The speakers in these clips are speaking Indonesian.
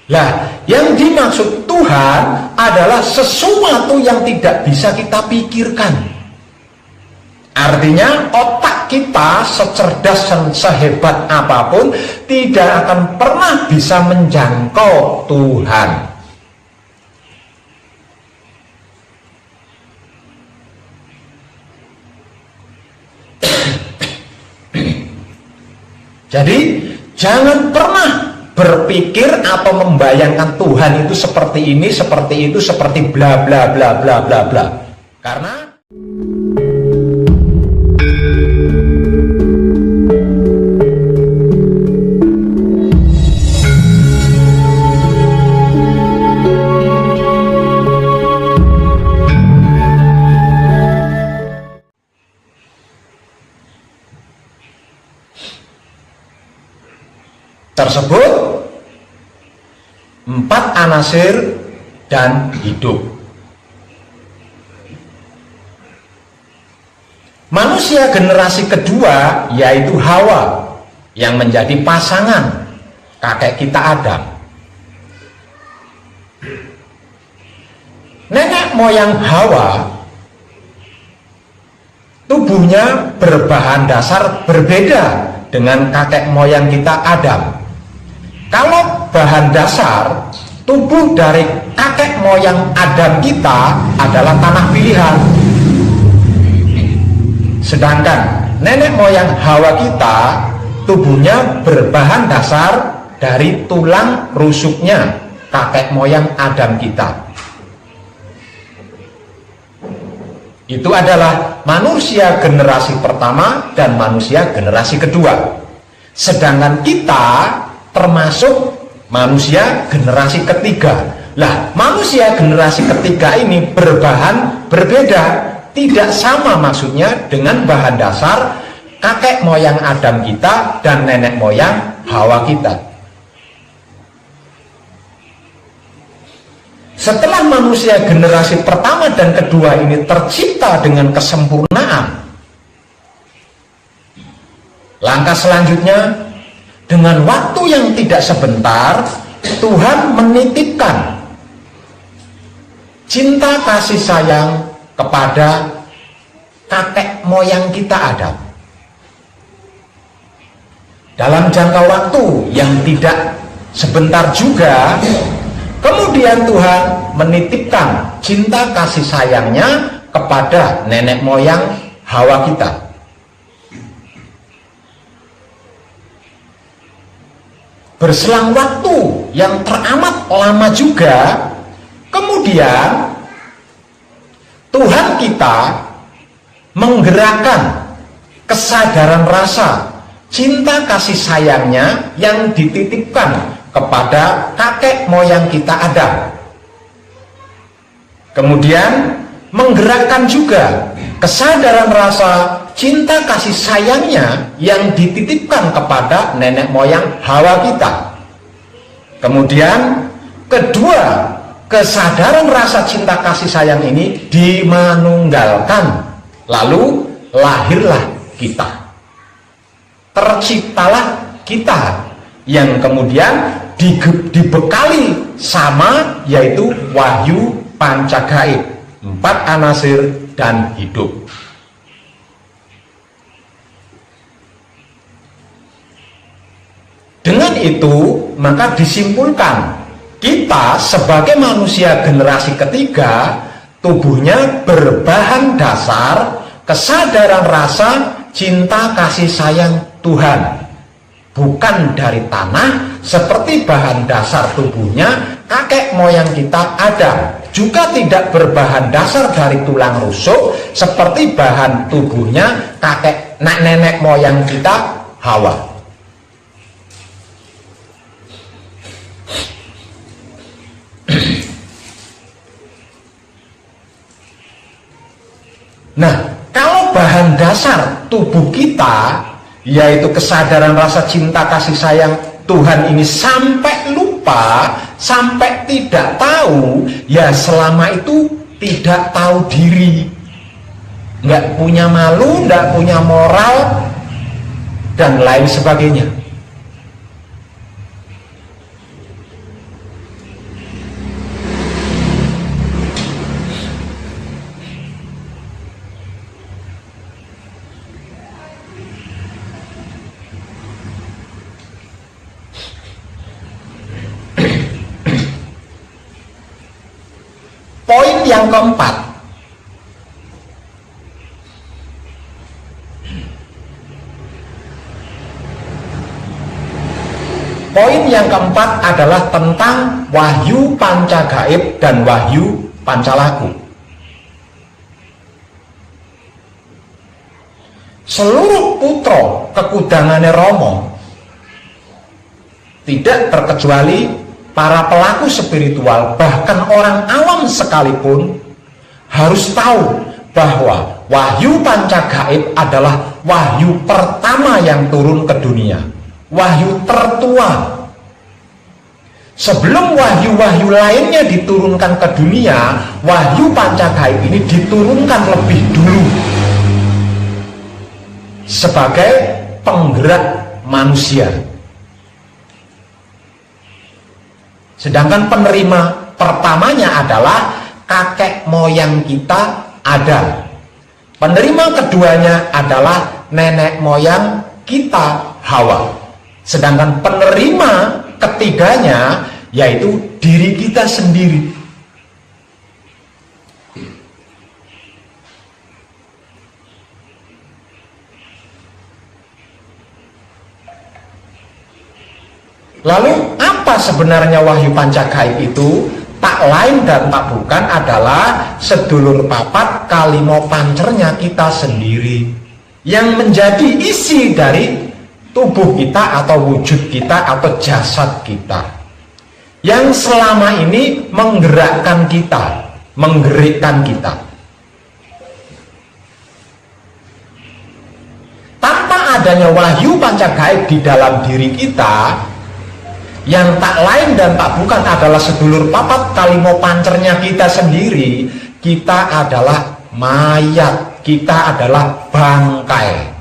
Lah, yang dimaksud Tuhan adalah sesuatu yang tidak bisa kita pikirkan. Artinya otak kita secerdas dan sehebat apapun tidak akan pernah bisa menjangkau Tuhan. Jadi jangan pernah berpikir atau membayangkan Tuhan itu seperti ini, seperti itu, seperti bla bla bla bla bla bla. Karena tersebut 4 anasir dan hidup. Manusia generasi kedua yaitu Hawa yang menjadi pasangan kakek kita Adam. Nenek moyang Hawa tubuhnya berbahan dasar berbeda dengan kakek moyang kita Adam. Kalau bahan dasar tubuh dari kakek moyang Adam kita adalah tanah pilihan, sedangkan nenek moyang Hawa kita tubuhnya berbahan dasar dari tulang rusuknya kakek moyang Adam kita. Itu adalah manusia generasi pertama dan manusia generasi kedua. Sedangkan kita termasuk manusia generasi ketiga. Lah, manusia generasi ketiga ini berbahan berbeda, tidak sama maksudnya dengan bahan dasar kakek moyang Adam kita dan nenek moyang Hawa kita. Setelah manusia generasi pertama dan kedua ini tercipta dengan kesempurnaan, langkah selanjutnya, dengan waktu yang tidak sebentar, Tuhan menitipkan cinta kasih sayang kepada kakek moyang kita Adam. Dalam jangka waktu yang tidak sebentar juga, kemudian Tuhan menitipkan cinta kasih sayangnya kepada nenek moyang Hawa kita. Berselang waktu yang teramat lama juga, kemudian Tuhan kita menggerakkan kesadaran rasa cinta kasih sayangnya yang dititipkan kepada kakek moyang kita Adam. Kemudian menggerakkan juga kesadaran rasa cinta kasih sayangnya yang dititipkan kepada nenek moyang Hawa kita. Kemudian kedua kesadaran rasa cinta kasih sayang ini dimanunggalkan, lalu lahirlah kita, terciptalah kita yang kemudian dibekali sama, yaitu wahyu pancagaib, 4 anasir dan hidup. Dengan itu, maka disimpulkan kita sebagai manusia generasi ketiga, tubuhnya berbahan dasar kesadaran rasa cinta kasih sayang Tuhan, bukan dari tanah seperti bahan dasar tubuhnya kakek moyang kita Adam, juga tidak berbahan dasar dari tulang rusuk seperti bahan tubuhnya kakek nenek moyang kita Hawa. Nah, kalau bahan dasar tubuh kita, yaitu kesadaran rasa cinta kasih sayang Tuhan ini sampai lupa, sampai tidak tahu, ya selama itu tidak tahu diri, nggak punya malu, nggak punya moral, dan lain sebagainya. yang keempat, adalah tentang wahyu pancagaib dan wahyu pancalaku. Seluruh putra kekudangane Rama, tidak terkecuali para pelaku spiritual, bahkan orang awam sekalipun, harus tahu bahwa wahyu pancagaib adalah wahyu pertama yang turun ke dunia, wahyu tertua. Sebelum wahyu-wahyu lainnya diturunkan ke dunia, wahyu pancagaib ini diturunkan lebih dulu sebagai penggerak manusia. Sedangkan penerima pertamanya adalah kakek moyang kita Adam. Penerima keduanya adalah nenek moyang kita Hawa. Sedangkan penerima ketiganya yaitu diri kita sendiri. Lalu apa sebenarnya wahyu pancagaib itu? Tak lain dan tak bukan adalah sedulur papat kalimo pancernya kita sendiri, yang menjadi isi dari tubuh kita atau wujud kita atau jasad kita, yang selama ini menggerakkan kita, menggerakkan kita. Tanpa adanya wahyu pancagaib di dalam diri kita, yang tak lain dan tak bukan adalah sedulur papat kalimo pancernya kita sendiri, kita adalah mayat, kita adalah bangkai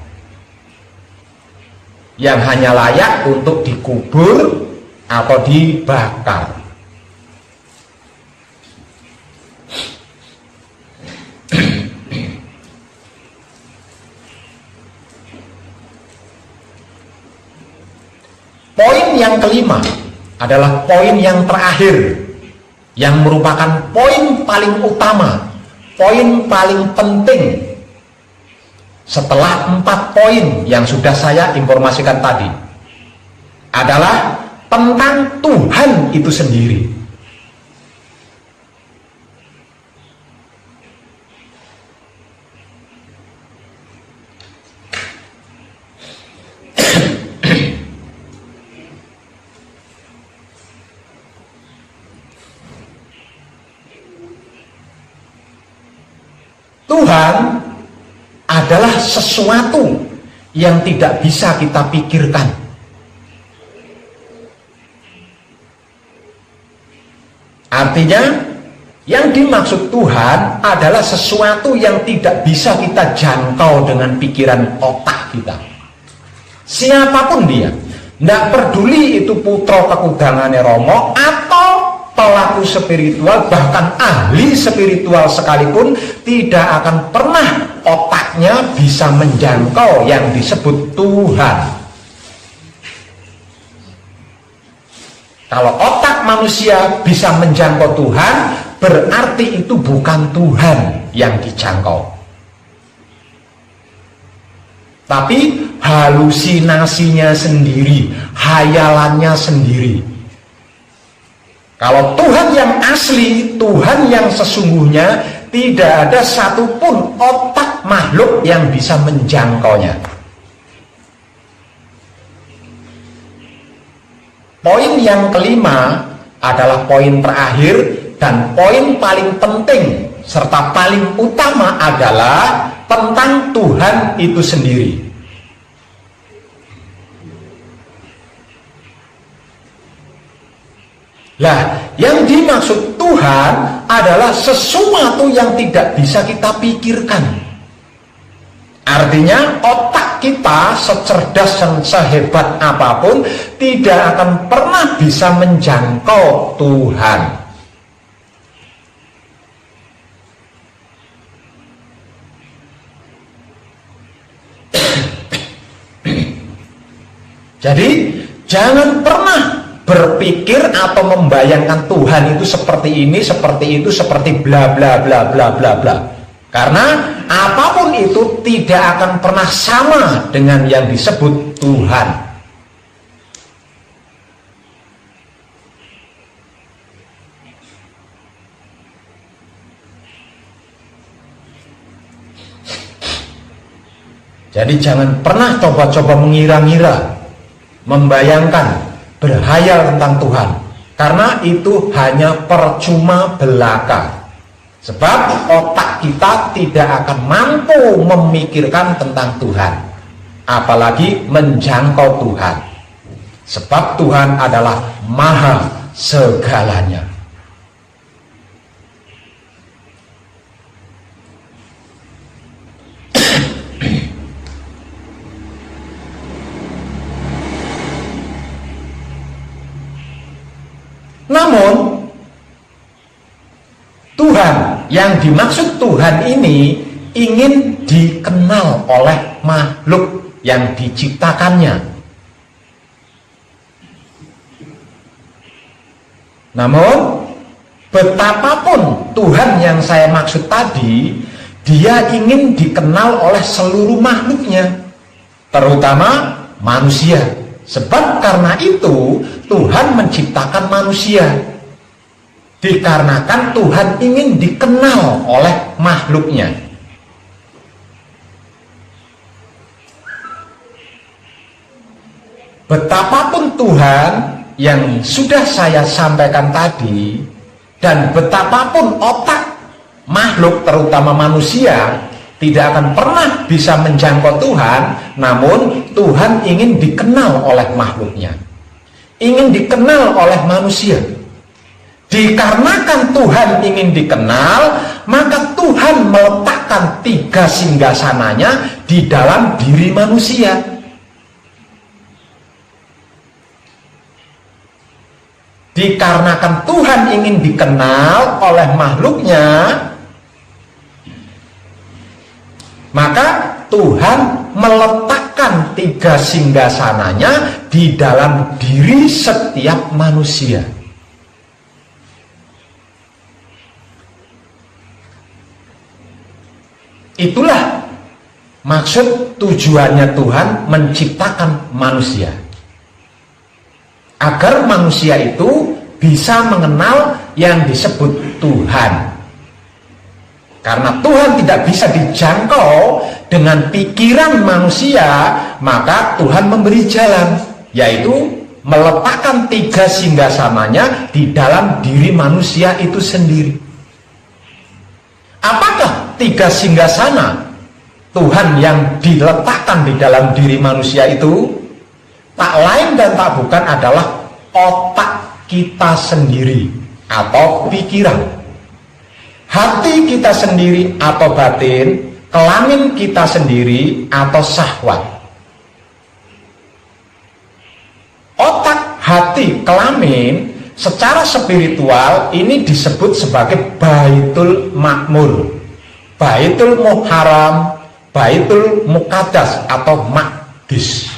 yang hanya layak untuk dikubur atau dibakar. Poin yang kelima adalah poin yang terakhir, yang merupakan poin paling utama, poin paling penting setelah 4 poin yang sudah saya informasikan tadi, adalah tentang Tuhan itu sendiri. Tuhan adalah sesuatu yang tidak bisa kita pikirkan. Artinya, yang dimaksud Tuhan adalah sesuatu yang tidak bisa kita jangkau dengan pikiran otak kita. Siapapun dia, tidak peduli itu putra kekudangane Rama atau pelaku spiritual, bahkan ahli spiritual sekalipun, tidak akan pernah otaknya bisa menjangkau yang disebut Tuhan. Kalau otak manusia bisa menjangkau Tuhan, berarti itu bukan Tuhan yang dijangkau, tapi halusinasinya sendiri, hayalannya sendiri. Kalau Tuhan yang asli, Tuhan yang sesungguhnya, tidak ada satupun otak makhluk yang bisa menjangkaunya. Poin yang kelima adalah poin terakhir dan poin paling penting serta paling utama adalah tentang Tuhan itu sendiri. Lah, yang dimaksud Tuhan adalah sesuatu yang tidak bisa kita pikirkan. Artinya otak kita secerdas dan sehebat apapun tidak akan pernah bisa menjangkau Tuhan. Jadi jangan pernah berpikir atau membayangkan Tuhan itu seperti ini, seperti itu, seperti bla bla bla bla bla bla. Karena apapun itu tidak akan pernah sama dengan yang disebut Tuhan. Jadi jangan pernah coba-coba mengira-ngira, membayangkan, berhayal tentang Tuhan, karena itu hanya percuma belaka. Sebab otak kita tidak akan mampu memikirkan tentang Tuhan, apalagi menjangkau Tuhan. Sebab Tuhan adalah maha segalanya. Namun Tuhan yang dimaksud Tuhan ini ingin dikenal oleh makhluk yang diciptakannya. Namun betapapun Tuhan yang saya maksud tadi, dia ingin dikenal oleh seluruh makhluknya, terutama manusia. Sebab karena itu Tuhan menciptakan manusia, dikarenakan Tuhan ingin dikenal oleh makhluknya. Betapapun Tuhan yang sudah saya sampaikan tadi, dan betapapun otak makhluk terutama manusia tidak akan pernah bisa menjangkau Tuhan, namun Tuhan ingin dikenal oleh makhluknya, ingin dikenal oleh manusia. Dikarenakan Tuhan ingin dikenal, maka Tuhan meletakkan 3 singgasananya di dalam diri manusia. Dikarenakan Tuhan ingin dikenal oleh makhluknya, maka Tuhan meletakkan 3 singgasananya di dalam diri setiap manusia. Itulah maksud tujuannya Tuhan menciptakan manusia, agar manusia itu bisa mengenal yang disebut Tuhan. Karena Tuhan tidak bisa dijangkau dengan pikiran manusia, maka Tuhan memberi jalan, yaitu meletakkan 3 singgasananya di dalam diri manusia itu sendiri. Apakah 3 singgasana Tuhan yang diletakkan di dalam diri manusia itu? Tak lain dan tak bukan adalah otak kita sendiri atau pikiran, hati kita sendiri atau batin, kelamin kita sendiri atau syahwat. Otak, hati, kelamin secara spiritual ini disebut sebagai Baitul Makmur, Baitul Muharram, Baitul Muqaddas atau Maqdis.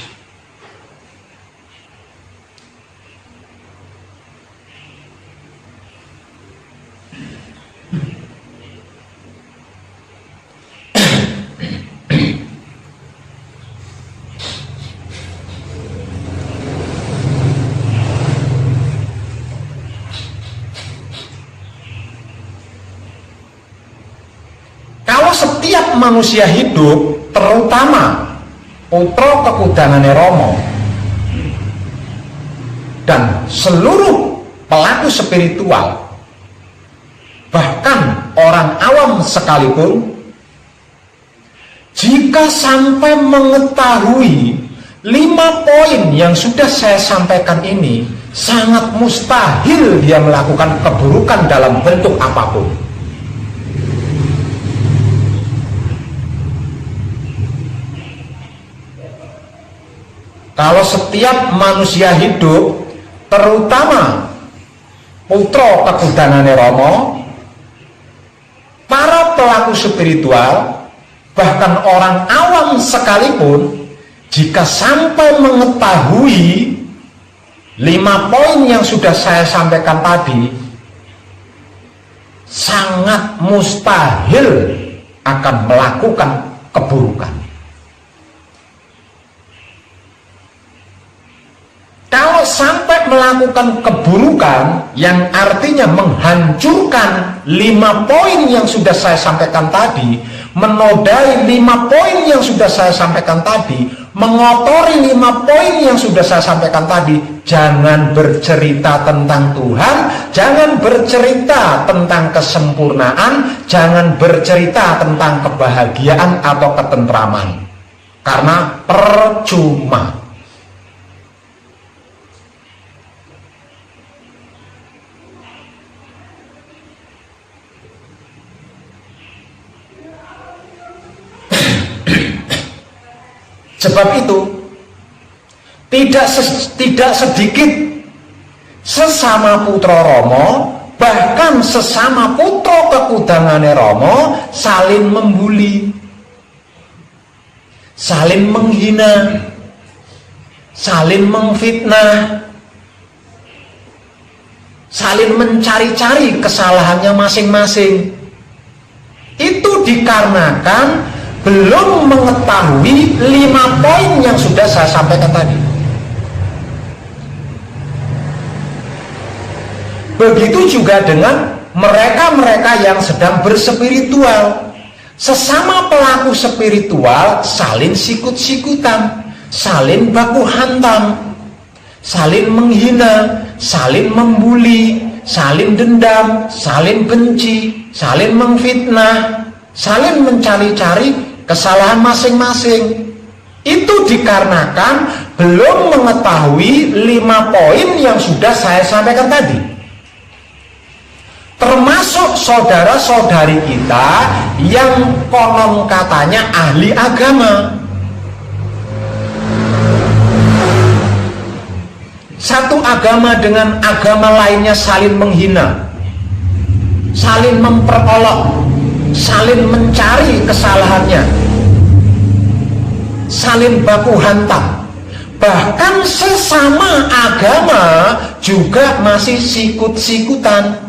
Setiap manusia hidup, terutama putra kekudangane Rama dan seluruh pelaku spiritual, bahkan orang awam sekalipun, jika sampai mengetahui 5 poin yang sudah saya sampaikan ini, sangat mustahil dia melakukan keburukan dalam bentuk apapun. Kalau setiap manusia hidup, terutama putra kekudangane Rama, para pelaku spiritual, bahkan orang awam sekalipun, jika sampai mengetahui 5 poin yang sudah saya sampaikan tadi sangat mustahil akan melakukan keburukan. Kalau sampai melakukan keburukan yang artinya menghancurkan 5 poin yang sudah saya sampaikan tadi, menodai 5 poin yang sudah saya sampaikan tadi, mengotori 5 poin yang sudah saya sampaikan tadi, jangan bercerita tentang Tuhan, jangan bercerita tentang kesempurnaan, jangan bercerita tentang kebahagiaan atau ketentraman, karena percuma. Sebab itu tidak sedikit sesama putra Romo, bahkan sesama putra kekudangane Romo, saling membuli, saling menghina, saling memfitnah, saling mencari-cari kesalahannya masing-masing. Itu dikarenakan belum mengetahui 5 poin yang sudah saya sampaikan tadi. Begitu juga dengan mereka-mereka yang sedang berspiritual. Sesama pelaku spiritual saling sikut-sikutan, saling baku hantam, saling menghina, saling membuli, saling dendam, saling benci, saling memfitnah, saling mencari-cari kesalahan masing-masing. Itu dikarenakan belum mengetahui 5 poin yang sudah saya sampaikan tadi. Termasuk saudara-saudari kita yang konon katanya ahli agama. Satu agama dengan agama lainnya saling menghina, saling memperolok, saling mencari kesalahannya, saling baku hantam. Bahkan sesama agama juga masih sikut-sikutan.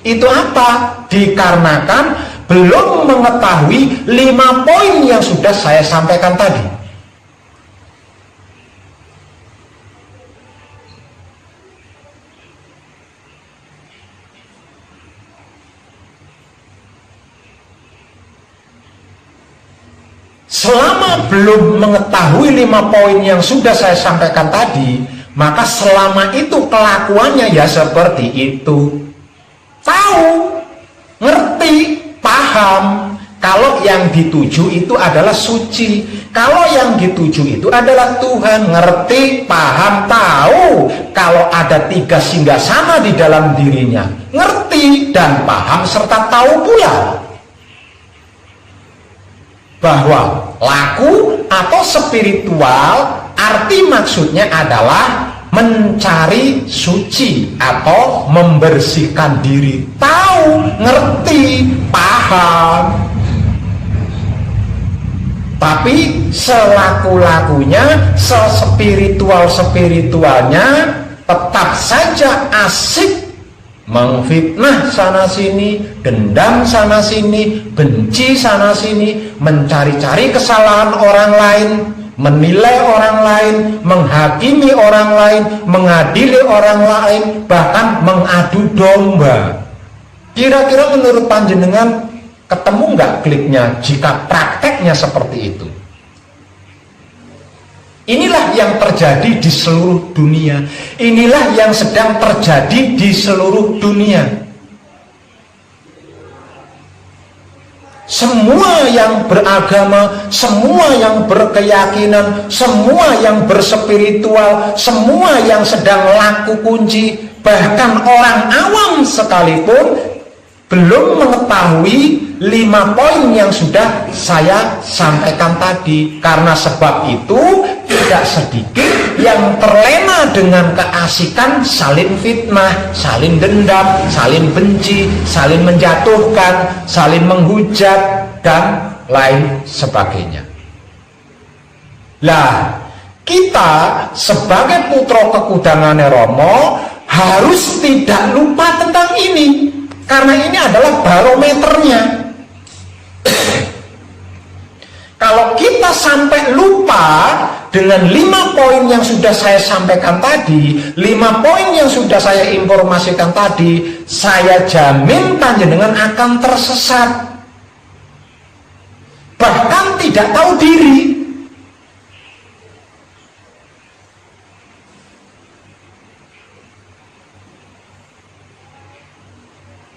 Itu apa? Dikarenakan belum mengetahui 5 poin yang sudah saya sampaikan tadi. Selama belum mengetahui 5 poin yang sudah saya sampaikan tadi, maka selama itu kelakuannya ya seperti itu. Tahu, ngerti, paham kalau yang dituju itu adalah suci, kalau yang dituju itu adalah Tuhan. Ngerti, paham, tahu kalau ada 3 singgasana di dalam dirinya. Ngerti dan paham serta tahu pula bahwa laku atau spiritual arti maksudnya adalah mencari suci atau membersihkan diri. Tahu, ngerti, paham. Tapi selaku-lakunya, sespiritual-spiritualnya tetap saja asik mengfitnah sana sini, dendam sana sini, benci sana sini, mencari-cari kesalahan orang lain, menilai orang lain, menghakimi orang lain, mengadili orang lain, bahkan mengadu domba. Kira-kira menurut panjenengan ketemu nggak kliknya jika prakteknya seperti itu? Inilah yang terjadi di seluruh dunia. Inilah yang sedang terjadi di seluruh dunia. Semua yang beragama, semua yang berkeyakinan, semua yang berspiritual, semua yang sedang laku kunci, bahkan orang awam sekalipun belum mengetahui 5 poin yang sudah saya sampaikan tadi. Karena sebab itu tidak sedikit yang terlena dengan keasikan saling fitnah, saling dendam, saling benci, saling menjatuhkan, saling menghujat, dan lain sebagainya. Lah, kita sebagai putra kekudangane Rama harus tidak lupa tentang ini, karena ini adalah barometernya. Kalau kita sampai lupa dengan 5 poin yang sudah saya sampaikan tadi, 5 poin yang sudah saya informasikan tadi, saya jamin panjenengan akan tersesat, bahkan tidak tahu diri.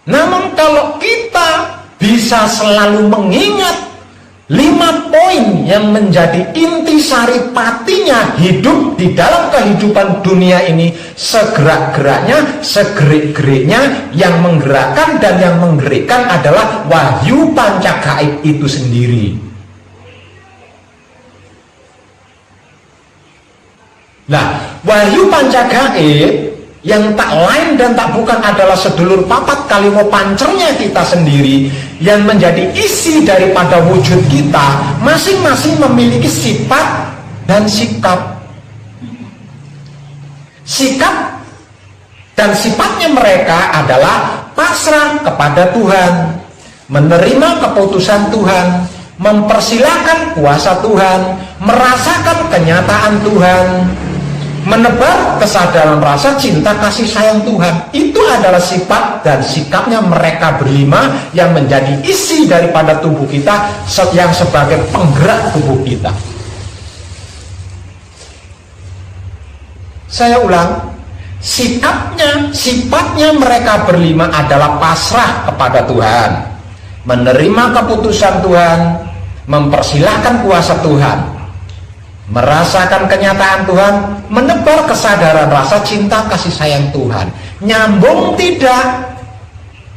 Namun kalau kita bisa selalu mengingat 5 poin yang menjadi intisari patinya hidup di dalam kehidupan dunia ini, segerak-geraknya, segerik-geriknya, yang menggerakkan dan yang menggerikan adalah wahyu pancagaib itu sendiri. Nah, wahyu pancagaib yang tak lain dan tak bukan adalah sedulur papat kalimo pancernya kita sendiri, yang menjadi isi daripada wujud kita. Masing-masing memiliki sifat dan sikap. Sikap dan sifatnya mereka adalah pasrah kepada Tuhan, menerima keputusan Tuhan, mempersilahkan kuasa Tuhan, merasakan kenyataan Tuhan, menebar kesadaran rasa cinta kasih sayang Tuhan. Itu adalah sifat dan sikapnya mereka berlima yang menjadi isi daripada tubuh kita, yang sebagai penggerak tubuh kita. Saya ulang, sifatnya mereka berlima adalah pasrah kepada Tuhan, menerima keputusan Tuhan, mempersilahkan kuasa Tuhan, merasakan kenyataan Tuhan, menebar kesadaran rasa cinta kasih sayang Tuhan. Nyambung tidak?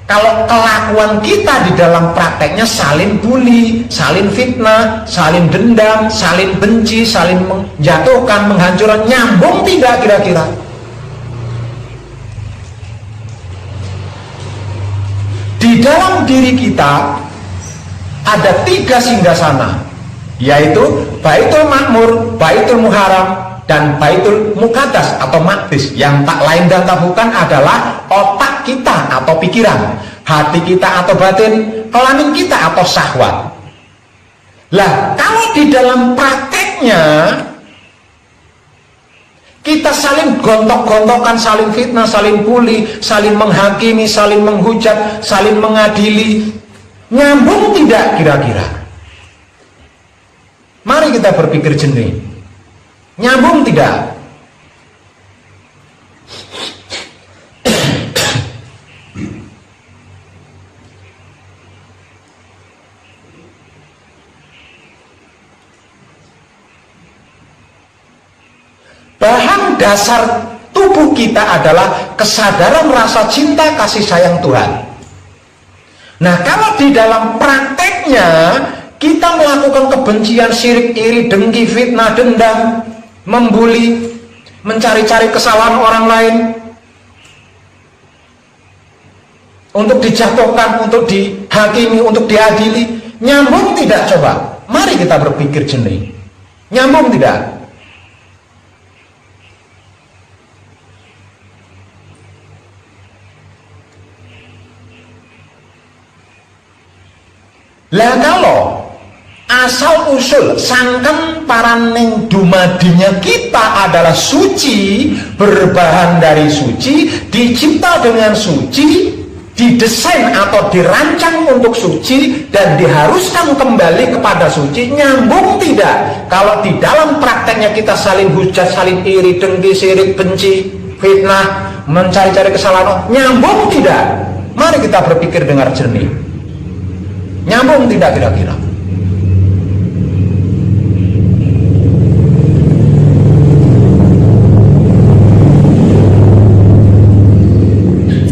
Kalau kelakuan kita di dalam prakteknya saling bully, saling fitnah, saling dendam, saling benci, saling menjatuhkan, menghancurkan, nyambung tidak kira-kira? Di dalam diri kita ada 3 singgasana, yaitu Baitul Makmur, Baitul Muharram, dan Baitul Muqaddas atau Maqdis, yang tak lain dan tak bukan adalah otak kita atau pikiran, hati kita atau batin, kelamin kita atau syahwat. Lah, kalau di dalam prakteknya kita saling gontok-gontokan, saling fitnah, saling bully, saling menghakimi, saling menghujat, saling mengadili, nyambung tidak kira-kira? Mari kita berpikir jernih. Nyambung tidak? Bahan dasar tubuh kita adalah kesadaran rasa cinta kasih sayang Tuhan. Nah, kalau di dalam prakteknya kita melakukan kebencian, syirik, iri, dengki, fitnah, dendam, membuli, mencari-cari kesalahan orang lain untuk dijatuhkan, untuk dihakimi, untuk diadili, nyambung tidak coba? Mari kita berpikir jernih. Nyambung tidak? Lah kalau asal usul sangkan paraning dumadinya kita adalah suci, berbahan dari suci, dicipta dengan suci, didesain atau dirancang untuk suci, dan diharuskan kembali kepada suci, nyambung tidak? Kalau di dalam prakteknya kita saling hujat, saling iri, dengki, syirik, benci, fitnah, mencari-cari kesalahan, nyambung tidak? Mari kita berpikir dengan jernih. Nyambung tidak kira-kira?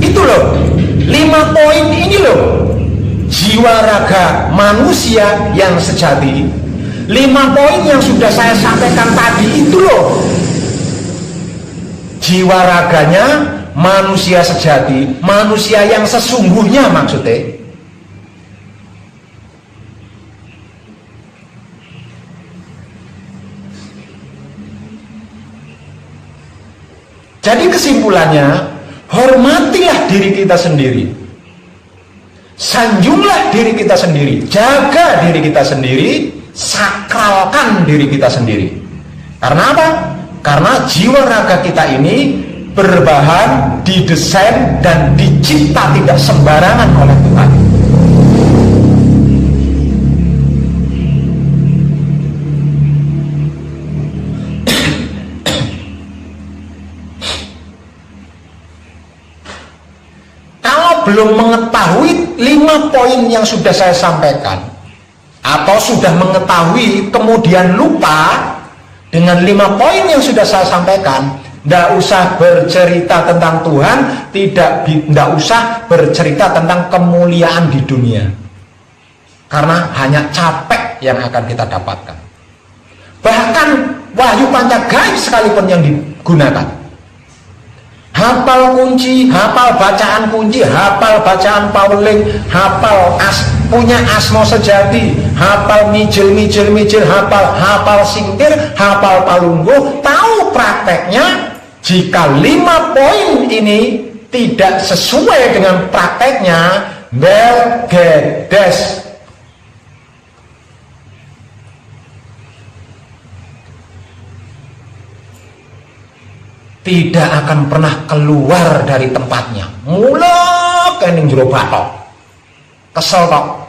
Itu loh, 5 poin ini loh, jiwa raga manusia yang sejati. 5 poin yang sudah saya sampaikan tadi itu loh, jiwa raganya manusia sejati, manusia yang sesungguhnya maksudnya. Jadi kesimpulannya, hormatilah diri kita sendiri, sanjunglah diri kita sendiri, jaga diri kita sendiri, sakralkan diri kita sendiri. Karena apa? Karena jiwa raga kita ini berbahan, didesain, dan dicipta tidak sembarangan oleh Tuhan. Belum mengetahui 5 poin yang sudah saya sampaikan, atau sudah mengetahui kemudian lupa dengan 5 poin yang sudah saya sampaikan, tidak usah bercerita tentang Tuhan, tidak usah bercerita tentang kemuliaan di dunia, karena hanya capek yang akan kita dapatkan. Bahkan wahyu panca-gaib sekalipun yang digunakan, hafal kunci, hafal bacaan kunci, hafal bacaan Pauling, hafal punya asmo sejati, hafal mijil, hafal singkir, hafal palungguh, tahu prakteknya. Jika 5 poin ini tidak sesuai dengan prakteknya, belgedes. Tidak akan pernah keluar dari tempatnya. Mulak kening jero batok. Kesel tok.